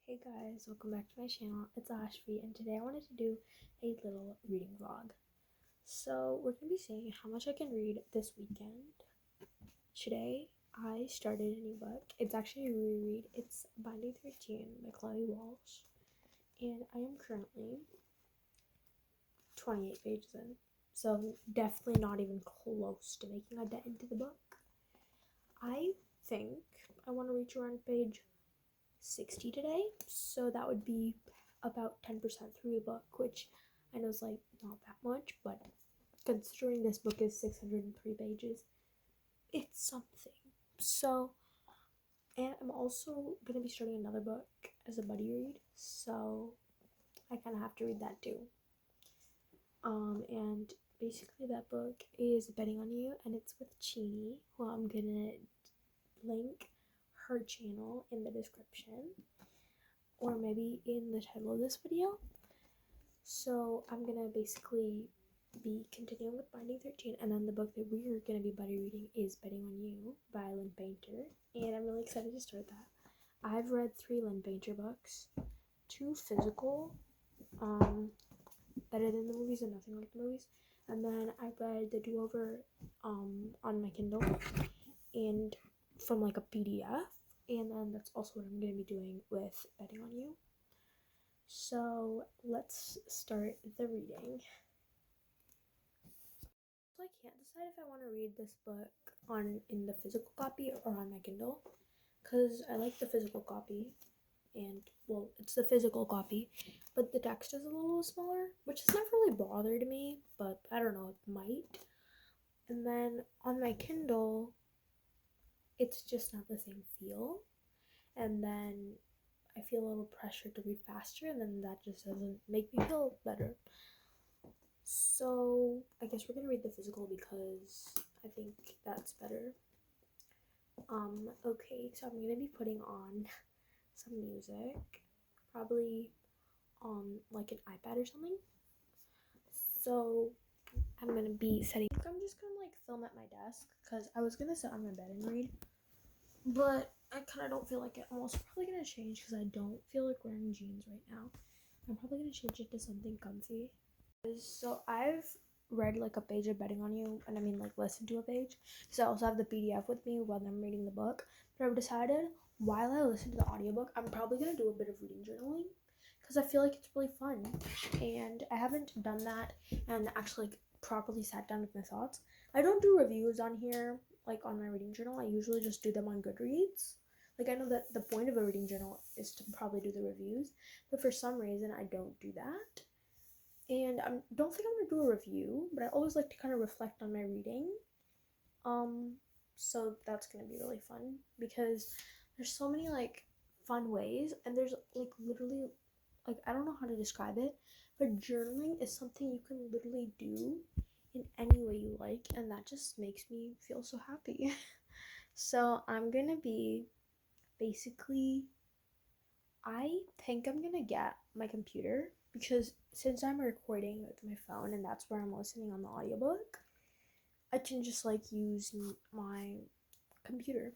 Hey guys, welcome back to my channel. It's Ashvi, and today I wanted to do a little reading vlog. So we're going to be seeing how much I can read this weekend. Today I started a new book. It's actually a reread. It's Binding 13 by Chloe Walsh, and I am currently 28 pages in. So definitely not even close to making a dent into the book. I think I want to reach around page 60 today, so that would be about 10% through the book, which I know is like not that much, but considering this book is 603 pages, it's something. So, and I'm also gonna be starting another book as a buddy read, so I kind of have to read that too. And basically that book is Betting on You, and it's with Chini, who I'm gonna link her channel in the description, or maybe in the title of this video. So I'm gonna basically be continuing with Binding 13, and then the book that we're gonna be buddy reading is Betting on You by Lynn Painter, and I'm really excited to start that. I've read 3 Lynn Painter books, 2 physical, Better Than the Movies and Nothing Like the Movies, and then I read The Do-Over on my Kindle and from like a PDF, and then that's also what I'm gonna be doing with Betting on You. So let's start the reading. So I can't decide if I want to read this book in the physical copy or on my Kindle, because I like the physical copy, and well, it's the physical copy, but the text is a little smaller, which has never really bothered me, but I don't know, it might. And then on my Kindle, it's just not the same feel, and then I feel a little pressure to read faster, and then that just doesn't make me feel better. So I guess we're gonna read the physical because I think that's better. Okay, so I'm gonna be putting on some music, probably on like an iPad or something. So I'm gonna be setting. I'm just gonna like film at my desk because I was gonna sit on my bed and read, but I kind of don't feel like it. I'm also probably gonna change because I don't feel like wearing jeans right now. I'm probably gonna change it to something comfy. So I've read like a page of Betting on You, and I mean like listened to a page, because I also have the PDF with me while I'm reading the book. But I've decided while I listen to the audiobook, I'm probably gonna do a bit of reading journaling because I feel like it's really fun, and I haven't done that and actually like properly sat down with my thoughts. I don't do reviews on here like on my reading journal. I usually just do them on Goodreads. Like I know that the point of a reading journal is to probably do the reviews, but for some reason I don't do that. And I don't think I'm gonna do a review, but I always like to kind of reflect on my reading. So that's gonna be really fun because there's so many like fun ways, and there's like literally like I don't know how to describe it, but journaling is something you can literally do in any way you like, and that just makes me feel so happy. So I'm gonna be basically, I think I'm gonna get my computer because since I'm recording with my phone and that's where I'm listening on the audiobook, I can just like use my computer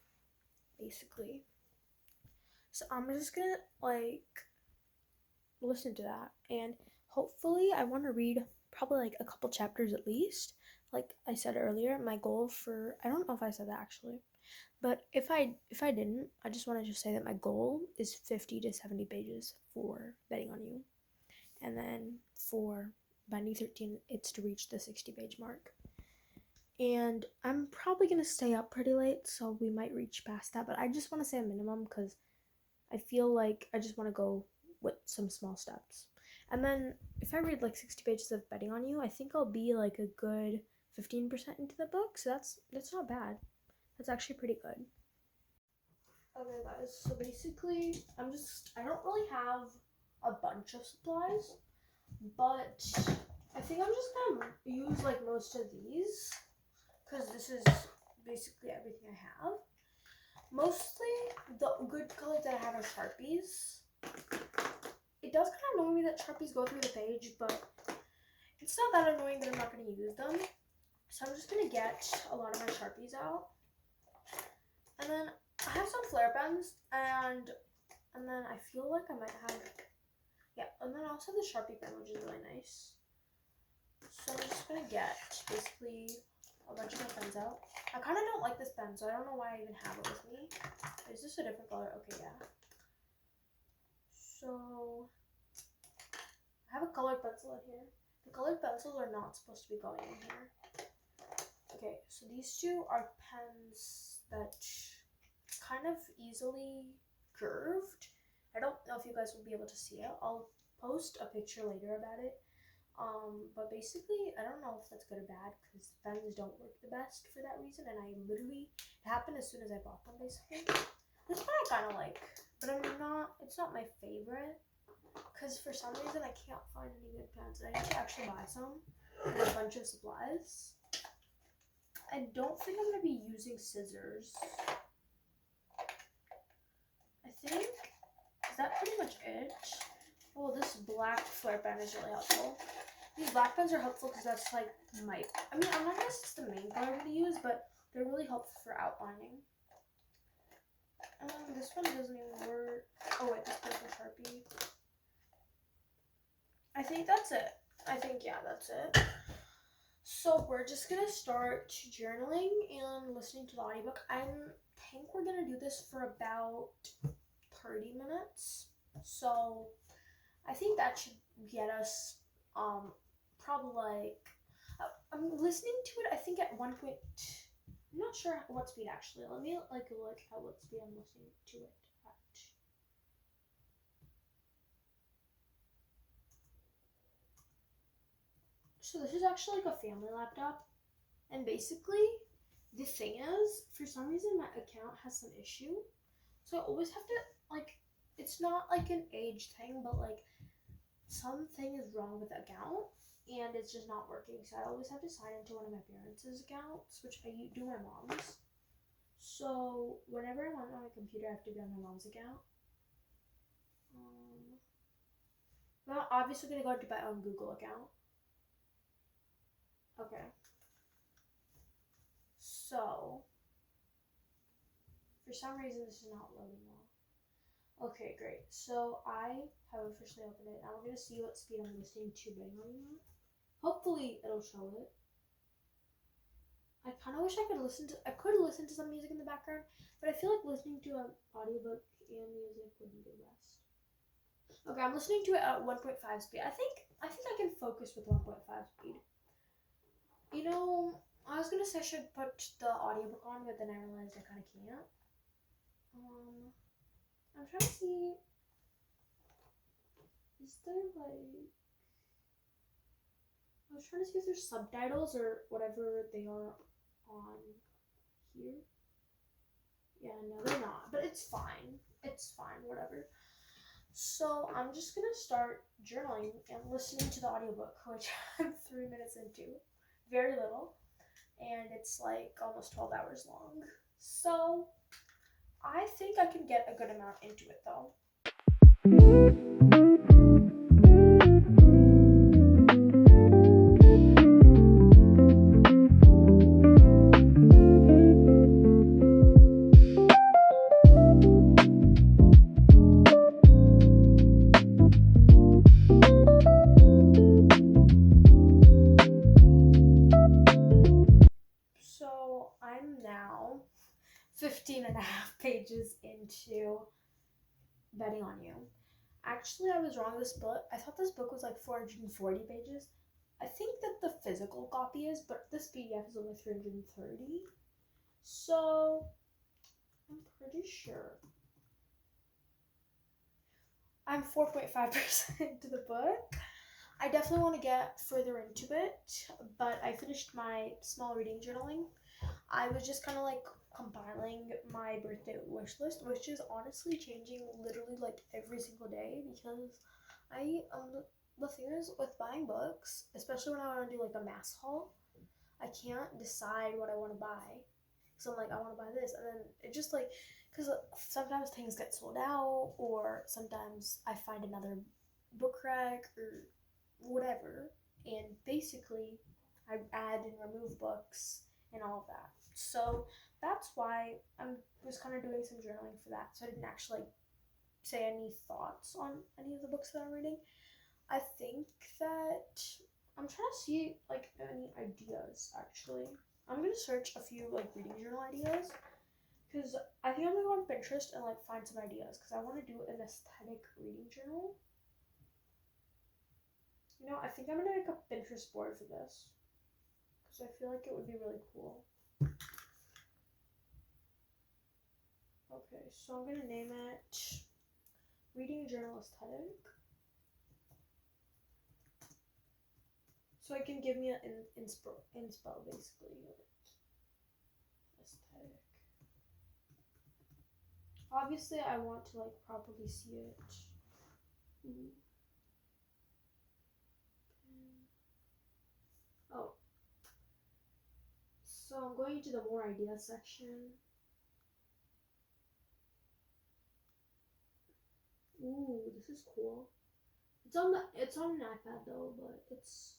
basically. So I'm just gonna like listen to that, and hopefully I want to read probably like a couple chapters at least. Like I said earlier, my goal for, I don't know if I said that actually, but if I didn't, I just want to just say that my goal is 50 to 70 pages for Betting on You. And then for Binding 13, it's to reach the 60 page mark. And I'm probably going to stay up pretty late, so we might reach past that, but I just want to say a minimum because I feel like I just want to go with some small steps. And then if I read like 60 pages of Betting on You, I think I'll be like a good 15% into the book, so that's not bad. That's actually pretty good. Okay guys, so basically I don't really have a bunch of supplies, but I think I'm just gonna use like most of these because this is basically everything I have. Mostly the good colors that I have are Sharpies. It does kind of annoy me that Sharpies go through the page, but it's not that annoying that I'm not going to use them. So I'm just going to get a lot of my Sharpies out. And then I have some flare pens, and And then I feel like I might have, yeah, and then I also have the Sharpie pen, which is really nice. So I'm just gonna get basically a bunch of my pens out. I kind of don't like this pen, so I don't know why I even have it with me. Is this a different color? Okay, yeah. So I have a colored pencil in here. The colored pencils are not supposed to be going in here. Okay, so these two are pens that kind of easily curved. I don't know if you guys will be able to see it. I'll post a picture later about it. But basically, I don't know if that's good or bad because pens don't work the best for that reason. And I literally, it happened as soon as I bought them, basically. This one I kind of like, but it's not my favorite because for some reason I can't find any good pens. I need to actually buy some with a bunch of supplies. I don't think I'm going to be using scissors. I think, is that pretty much it? Oh, this black flare pen is really helpful. These black pens are helpful because that's like I'm not gonna say it's the main color to use, but they're really helpful for outlining. This one doesn't even work. Oh wait, this purple Sharpie. I think that's it. Yeah, that's it. So we're just gonna start journaling and listening to the audiobook. I think we're gonna do this for about 30 minutes. So I think that should get us probably like I'm listening to it I think at 1 point. I'm not sure what speed actually. Let me like look at what speed I'm listening to it at. So this is actually like a family laptop, and basically the thing is, for some reason my account has some issue, so I always have to like, it's not like an age thing, but like something is wrong with the account and it's just not working. So I always have to sign into one of my parents' accounts, which I do my mom's. So whenever I'm on my computer, I have to be on my mom's account. I'm obviously gonna go to my own Google account. Okay. So for some reason this is not loading well. Okay, great. So I have officially opened it. Now we're gonna see what speed I'm listening to Bingo at. Hopefully it'll show it. I kind of wish I could listen to some music in the background, but I feel like listening to an audiobook and music wouldn't be the best. Okay, I'm listening to it at 1.5 speed. I think I can focus with 1.5 speed. You know, I was gonna say I should put the audiobook on, but then I realized I kind of can't. I'm trying to see. Is there like? I was trying to see if there's subtitles or whatever they are on here. Yeah, no, they're not, but it's fine. It's fine, whatever. So I'm just gonna start journaling and listening to the audiobook, which I'm 3 minutes into. Very little. And it's like almost 12 hours long. So I think I can get a good amount into it though. So I'm now 15 and a half pages into Betting on You. Actually, I was wrong. I thought this book was like 440 pages. I think that the physical copy is, but this PDF is only 330. So I'm pretty sure I'm 4.5% to the book. I definitely want to get further into it, but I finished my small reading journaling. I was just kind of like compiling my birthday wish list, which is honestly changing literally like every single day because the thing is with buying books, especially when I want to do like a mass haul, I can't decide what I want to buy. So I'm like, I want to buy this, and then it just like, because sometimes things get sold out, or sometimes I find another book rack or whatever, and basically I add and remove books and all of that. So that's why I was kind of doing some journaling for that. So I didn't actually say any thoughts on any of the books that I'm reading. I think that I'm trying to see like any ideas actually. I'm gonna search a few like reading journal ideas because I think I'm gonna go on Pinterest and like find some ideas because I want to do an aesthetic reading journal. You know, I think I'm gonna make a Pinterest board for this because I feel like it would be really cool. Okay, so I'm gonna name it Reading Journal Aesthetic. So it can give me an inspo basically. Aesthetic. Obviously, I want to like properly see it. Oh. So I'm going to the more ideas section. Ooh, this is cool. It's on an iPad though, but it's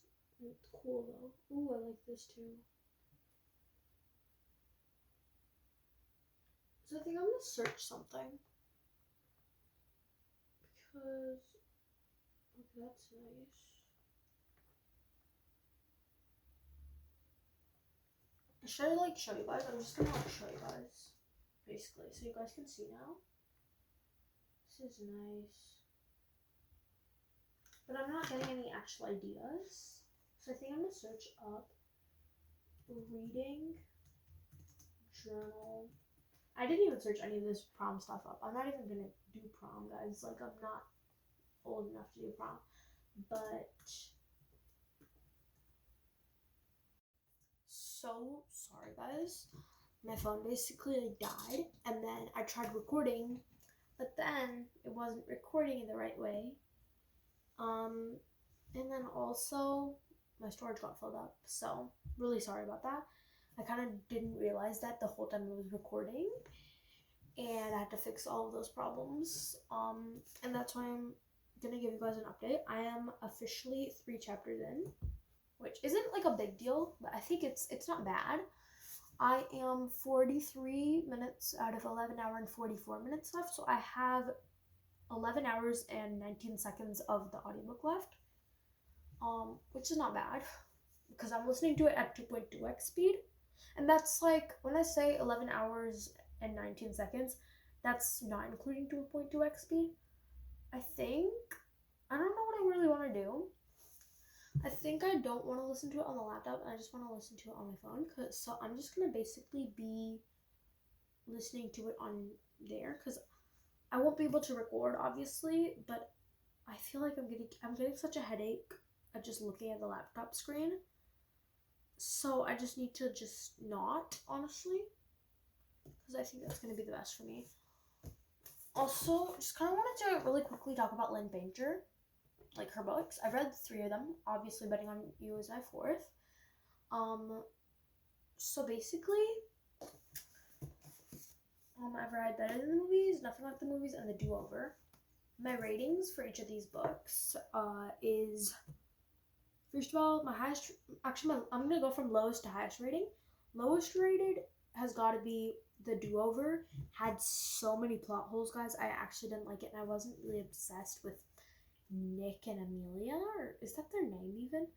cool though. Ooh, I like this too. So I think I'm gonna search something because okay, that's nice. Should I like show you guys? I'm just gonna like show you guys basically so you guys can see now. This is nice. But I'm not getting any actual ideas. So I think I'm gonna search up reading journal. I didn't even search any of this prom stuff up. I'm not even gonna do prom, guys. Like I'm not old enough to do prom. But so sorry guys. My phone basically like died and then I tried recording, but then it wasn't recording in the right way. And then also my storage got filled up, so really sorry about that. I kind of didn't realize that the whole time it was recording, and I had to fix all of those problems. And that's why I'm gonna give you guys an update. I am officially 3 chapters in, which isn't like a big deal, but I think it's not bad. I am 43 minutes out of 11 hour and 44 minutes left, so I have 11 hours and 19 seconds of the audiobook left, which is not bad because I'm listening to it at 2.2x speed, and that's like when I say 11 hours and 19 seconds, that's not including 2.2x speed. I don't know what I really want to do. I think I don't want to listen to it on the laptop. I just want to listen to it on my phone. So I'm just gonna basically be listening to it on there because I won't be able to record, obviously, but I feel like I'm getting such a headache of just looking at the laptop screen. So I just need to just not, honestly, because I think that's going to be the best for me. Also, just kind of wanted to really quickly talk about Lynn Painter, like her books. I've read 3 of them. Obviously, Betting on You is my 4th. So basically, I've read Better Than the Movies, Nothing Like the Movies, and The Do-Over. My ratings for each of these books is, first of all, I'm going to go from lowest to highest rating. Lowest rated has got to be The Do-Over. Had so many plot holes, guys. I actually didn't like it, and I wasn't really obsessed with Nick and Amelia, or is that their name even?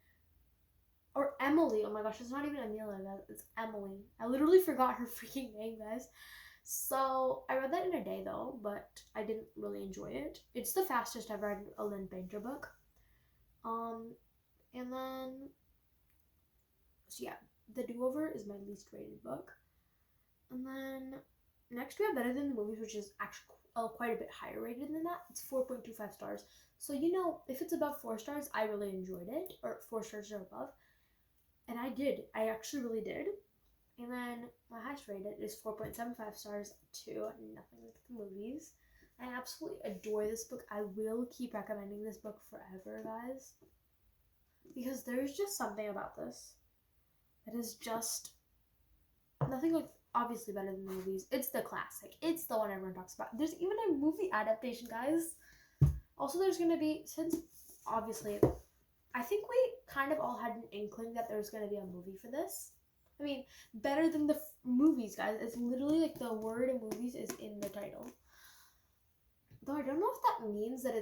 Or Emily. Oh my gosh, it's not even Amelia, guys. It's Emily. I literally forgot her freaking name, guys. So I read that in a day though, but I didn't really enjoy it. It's the fastest I've read a Lynn Painter book. And then, so yeah, The Do-Over is my least rated book. And then next we have Better Than the Movies, which is actually quite a bit higher rated than that. It's 4.25 stars. So you know, if it's above 4 stars, I really enjoyed it, or 4 stars or above. And I did. I actually really did. And then my highest rated is 4.75 stars to Nothing Like the Movies. I absolutely adore this book. I will keep recommending this book forever, guys. Because there's just something about this that is just nothing like obviously Better Than the Movies. It's the classic. It's the one everyone talks about. There's even a movie adaptation, guys. Also, there's going to be, since obviously, I think we kind of all had an inkling that there was going to be a movie for this. I mean, Better Than the Movies, guys. It's literally like the word movies is in the title. Though I don't know if that means that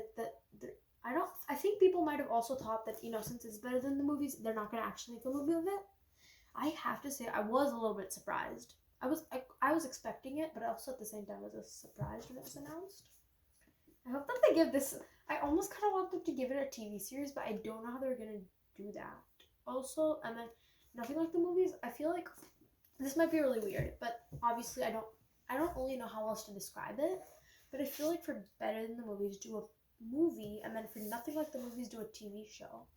I think people might have also thought that, since it's better than the movies, they're not going to actually make a movie of it. I have to say, I was a little bit surprised. I was expecting it, but also at the same time I was surprised when it was announced. I hope that they give this. I almost kind of want them to give it a TV series, but I don't know how they're gonna do that. Also, and then nothing like the movies. I feel like this might be really weird, but obviously I don't really know how else to describe it. But I feel like for better than the movies, do a movie, and then for nothing like the movies, do a TV show.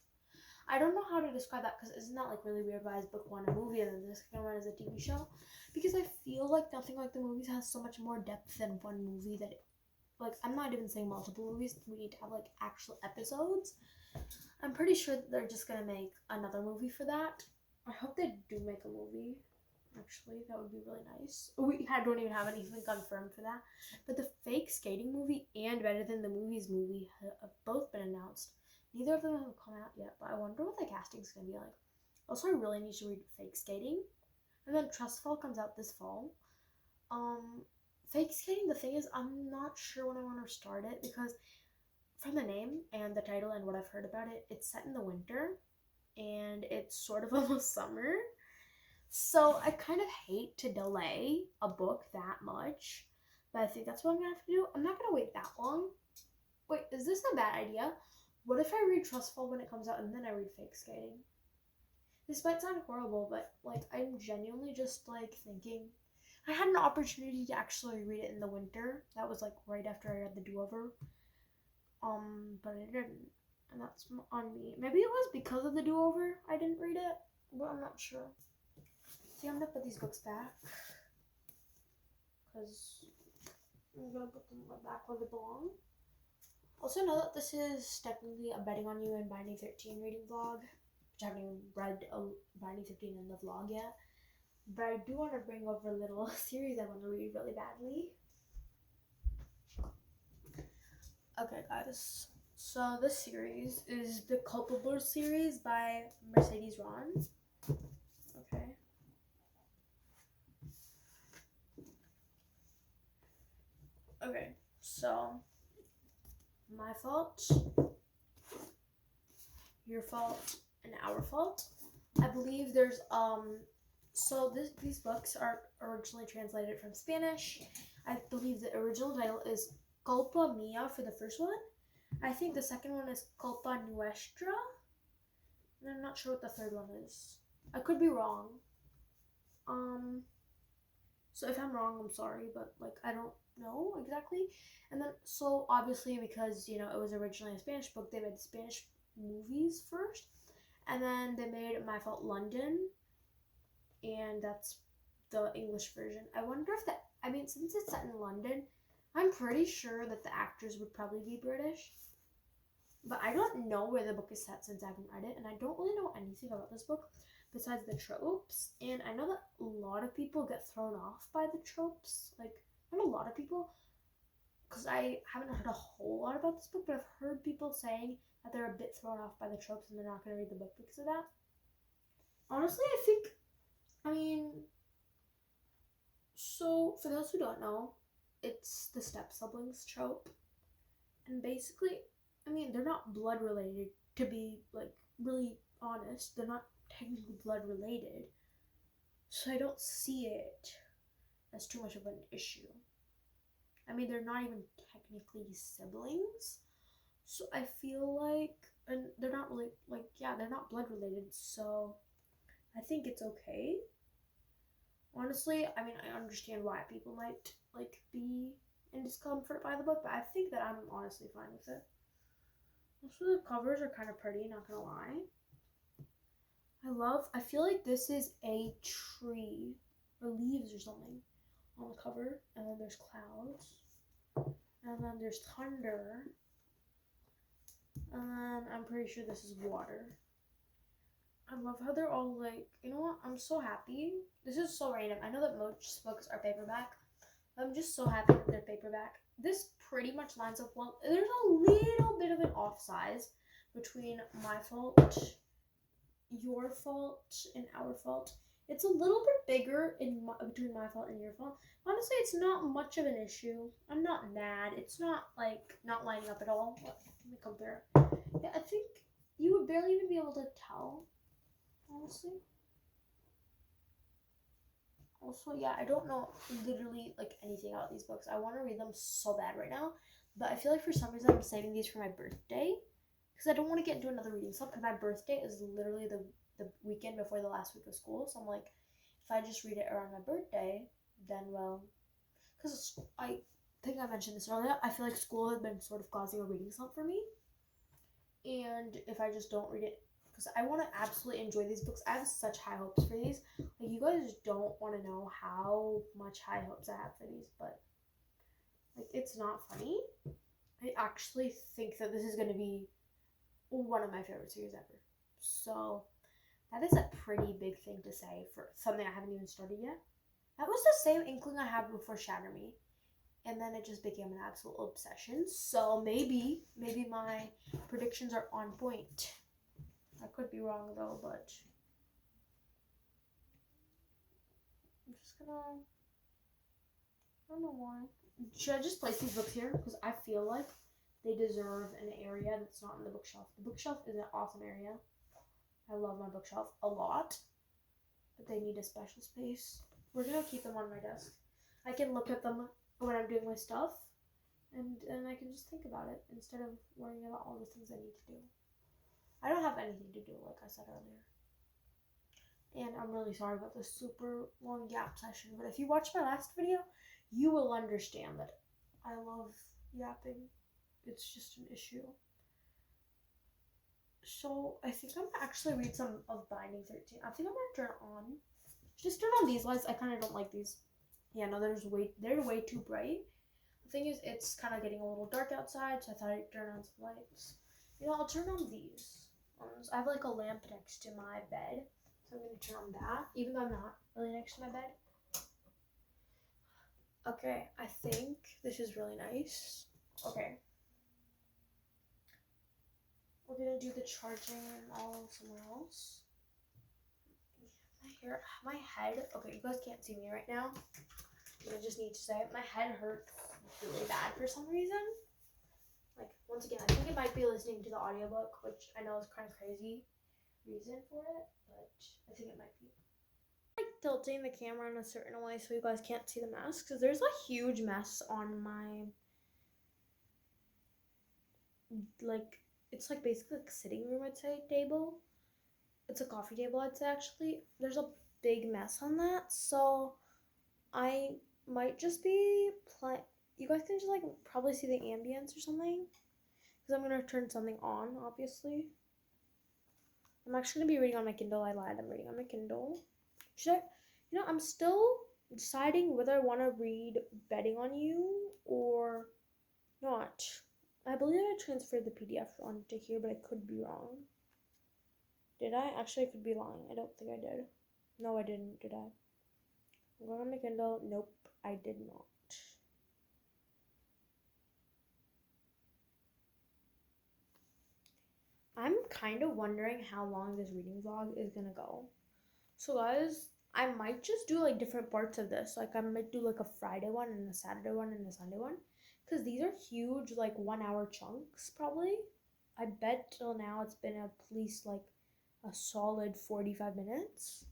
I don't know how to describe that, because isn't that like really weird? Why is book one a movie and then the second one is a TV show? Because I feel like nothing like the movies has so much more depth than one movie that like, I'm not even saying multiple movies. We need to have like actual episodes. I'm pretty sure that they're just gonna make another movie for that. I hope they do make a movie. Actually, that would be really nice. We don't even have anything confirmed for that. But the fake skating movie and Better Than the Movies movie have both been announced. Neither of them have come out yet, but I wonder what the casting's gonna be like. Also, I really need to read Fake Skating. And then Trustfall comes out this fall. Fake Skating, the thing is, I'm not sure when I want to start it, because from the name and the title and what I've heard about it, it's set in the winter and it's sort of almost summer. So I kind of hate to delay a book that much, but I think that's what I'm gonna have to do. I'm not gonna wait that long. Wait, is this a bad idea? What if I read Trustfall when it comes out and then I read Fake Skating? This might sound horrible, but like, I'm genuinely just like thinking. I had an opportunity to actually read it in the winter. That was like right after I read The Do-Over. But I didn't, and that's on me. Maybe it was because of The Do-Over I didn't read it, but I'm not sure. See, I'm gonna put these books back, because I'm gonna put them back where they belong. Also, know that this is technically a Betting on You and Binding 13 reading vlog, which I haven't even read Binding 13 in the vlog yet. But I do want to bring over a little series I want to read really badly. Okay, guys. So this series is the Culpable series by Mercedes Ron. Okay. Okay, so my fault, your fault, and our fault. I believe there's so these books are originally translated from Spanish. I believe the original title is Culpa Mia for the first one. I think the second one is Culpa Nuestra. And I'm not sure what the third one is. I could be wrong. So if I'm wrong, I'm sorry, but like, I don't know exactly. And then, so obviously, because it was originally a Spanish book, they made the Spanish movies first, and then they made My Fault London, and that's the English version. I wonder if since it's set in London, I'm pretty sure that the actors would probably be British. But I don't know where the book is set since I haven't read it, and I don't really know anything about this book besides the tropes. And I know that a lot of people get thrown off by the tropes. Like, not a lot of people, because I haven't heard a whole lot about this book, but I've heard people saying that they're a bit thrown off by the tropes and they're not going to read the book because of that. Honestly, so for those who don't know, it's the step siblings trope. And basically, they're not blood related, to be like really honest. They're not technically blood related. So I don't see it as too much of an issue. They're not even technically siblings. So I feel like, and they're not really, they're not blood related. So I think it's okay. Honestly, I understand why people might be in discomfort by the book, but I think that I'm honestly fine with it. Also, the covers are kind of pretty, not gonna lie. I feel like this is a tree or leaves or something on the cover, and then there's clouds, and then there's thunder, and then I'm pretty sure this is water. I love how they're all like, you know what? I'm so happy. This is so random. I know that most books are paperback. I'm just so happy that they're paperback. This pretty much lines up well. There's a little bit of an offsize between My Fault, Your Fault, and Our Fault. It's a little bit bigger between my font and your font. Honestly, it's not much of an issue. I'm not mad. It's not like not lining up at all. Let me compare. Yeah, I think you would barely even be able to tell, honestly. Also, yeah, I don't know literally like anything about these books. I want to read them so bad right now, but I feel like for some reason I'm saving these for my birthday because I don't want to get into another reading slump. Because my birthday is literally the weekend before the last week of school, so I'm like, if I just read it around my birthday, then well, because I think I mentioned this earlier. I feel like school has been sort of causing a reading slump for me, and if I just don't read it because I want to absolutely enjoy these books. I have such high hopes for these. Like, you guys don't want to know how much high hopes I have for these, but like, it's not funny. I actually think that this is going to be one of my favorite series ever. So that is a pretty big thing to say for something I haven't even started yet. That was the same inkling I had before Shatter Me, and then it just became an absolute obsession. So maybe my predictions are on point. I could be wrong though, but I'm just gonna. I don't know why. Should I just place these books here? Because I feel like they deserve an area that's not in the bookshelf. The bookshelf is an awesome area. I love my bookshelf a lot, but they need a special space. We're gonna keep them on my desk. I can look at them when I'm doing my stuff, and I can just think about it instead of worrying about all the things I need to do. I don't have anything to do, like I said earlier. And I'm really sorry about the super long gap session, but if you watch my last video, you will understand that I love yapping. It's just an issue. So I think I'm gonna actually read some of Binding 13. I think I'm gonna turn on. Just turn on these lights. I kind of don't like these. Yeah, no, they're way too bright. The thing is, it's kind of getting a little dark outside, so I thought I'd turn on some lights. You know, I'll turn on these. I have like a lamp next to my bed, so I'm gonna turn on that, even though I'm not really next to my bed. Okay, I think this is really nice. Okay. We're gonna do the charging and all somewhere else. My head, okay, you guys can't see me right now. I just need to say it. My head hurts really bad for some reason. Like, once again, I think it might be listening to the audiobook, which I know is kind of crazy reason for it, but I think it might be. Like, tilting the camera in a certain way so you guys can't see the mess, because there's a huge mess on my, like, it's like basically like sitting room, I'd say, table. It's a coffee table, I'd say, actually. There's a big mess on that, so I might just be you guys can just like probably see the ambience or something, because I'm gonna turn something on, obviously. I'm actually gonna be reading on my Kindle. I lied, I'm reading on my Kindle. Should I, I'm still deciding whether I want to read Betting on You or not. I believe I transferred the PDF onto here, but I could be wrong. Did I? Actually, I could be lying. I don't think I did. No, I didn't, did I? I'm going on my Kindle. Nope, I did not. I'm kind of wondering how long this reading vlog is gonna go. So guys, I might just do like different parts of this. Like, I might do like a Friday one and a Saturday one and a Sunday one, because these are huge, like 1 hour chunks probably. I bet till now it's been at least like a solid 45 minutes.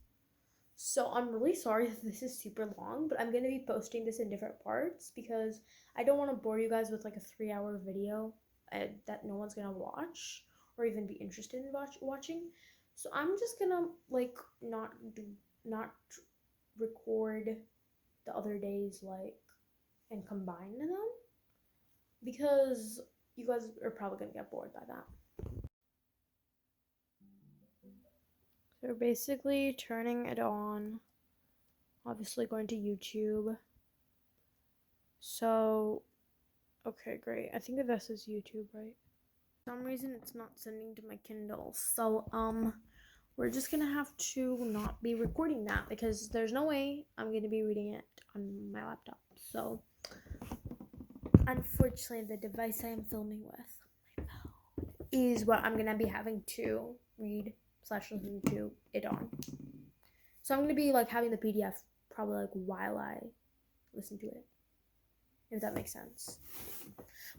So I'm really sorry if this is super long, but I'm going to be posting this in different parts because I don't want to bore you guys with like a 3 hour video that no one's going to watch or even be interested in watching. So I'm just going to like not record the other days like and combine them, because you guys are probably going to get bored by that. So we're basically turning it on, obviously going to YouTube. So, okay, great. I think this is YouTube, right? For some reason it's not sending to my Kindle. So, we're just gonna have to not be recording that because there's no way I'm gonna be reading it on my laptop. So, unfortunately, the device I am filming with, my phone, is what I'm gonna be having to read / listen to it on. So I'm gonna be like having the PDF probably like while I listen to it, if that makes sense.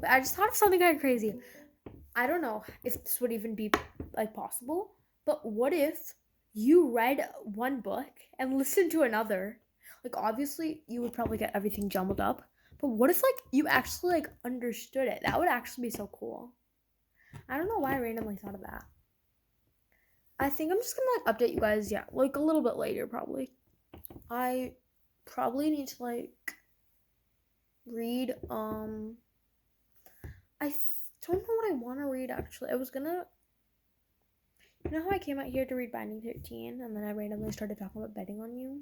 But I just thought of something kind of crazy. I don't know if this would even be like possible, but what if you read one book and listened to another? Like obviously you would probably get everything jumbled up, but what if like you actually like understood it? That would actually be so cool. I don't know why I randomly thought of that. I think I'm just gonna like update you guys, yeah, like a little bit later probably. I probably need to like read I don't know what I want to read actually. I was gonna, you know how I came out here to read Binding 13 and then I randomly started talking about Betting on You?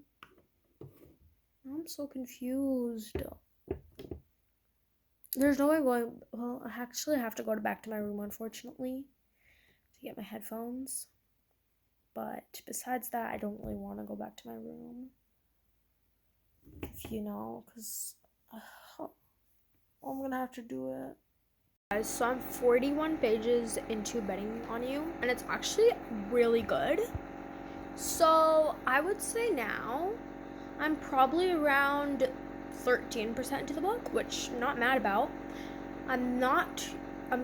Now I'm so confused. There's no way going, well, I actually have to go back to my room unfortunately to get my headphones. But besides that, I don't really want to go back to my room. If you know, because I'm gonna have to do it. Guys, so I'm 41 pages into Betting on You, and it's actually really good. So I would say now I'm probably around 13% into the book, which I'm not mad about. I'm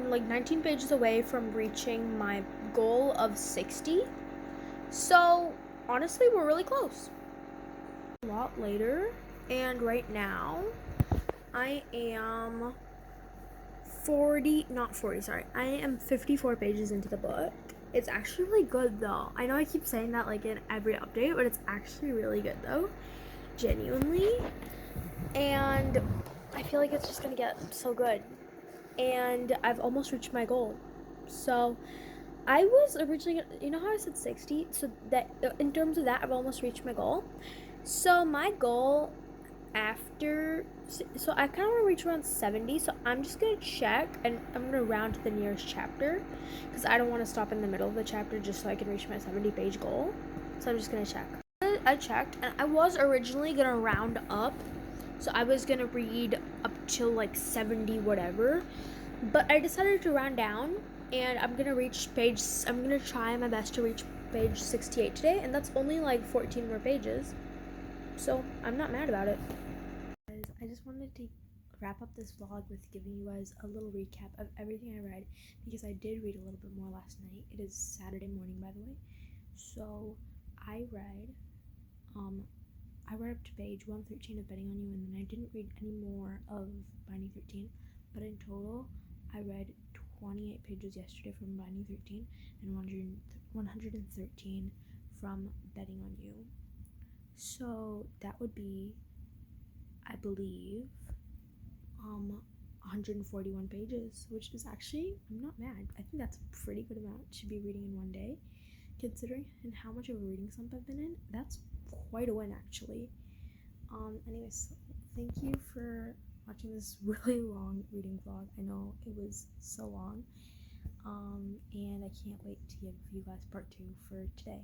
like 19 pages away from reaching my goal of 60. So honestly, we're really close. A lot later, and right now I am I am 54 pages into the book. It's actually really good though. I know I keep saying that like in every update, but it's actually really good though. Genuinely. And I feel like it's just gonna get so good. And I've almost reached my goal. So I was originally, you know how I said 60? So that in terms of that, I've almost reached my goal. So my goal so I kind of want to reach around 70, so I'm just gonna check and I'm gonna round to the nearest chapter because I don't want to stop in the middle of the chapter just so I can reach my 70-page goal. So I'm just gonna check. I checked and I was originally gonna round up, so I was gonna read up till like 70 whatever, but I decided to round down and I'm gonna try my best to reach page 68 today, and that's only like 14 more pages, so I'm not mad about it. I just wanted to wrap up this vlog with giving you guys a little recap of everything I read, because I did read a little bit more last night. It is Saturday morning, by the way. So I read up to page 113 of Betting on You, and then I didn't read any more of Binding 13, but in total I read 28 pages yesterday from Binding 13 and 113 from Betting on You. So that would be, I believe, 141 pages, which is actually, I'm not mad. I think that's a pretty good amount to be reading in one day, considering and how much of a reading slump I've been in. That's quite a win, actually. Anyways, thank you for watching this really long reading vlog. I know it was so long, and I can't wait to give you guys part 2 for today.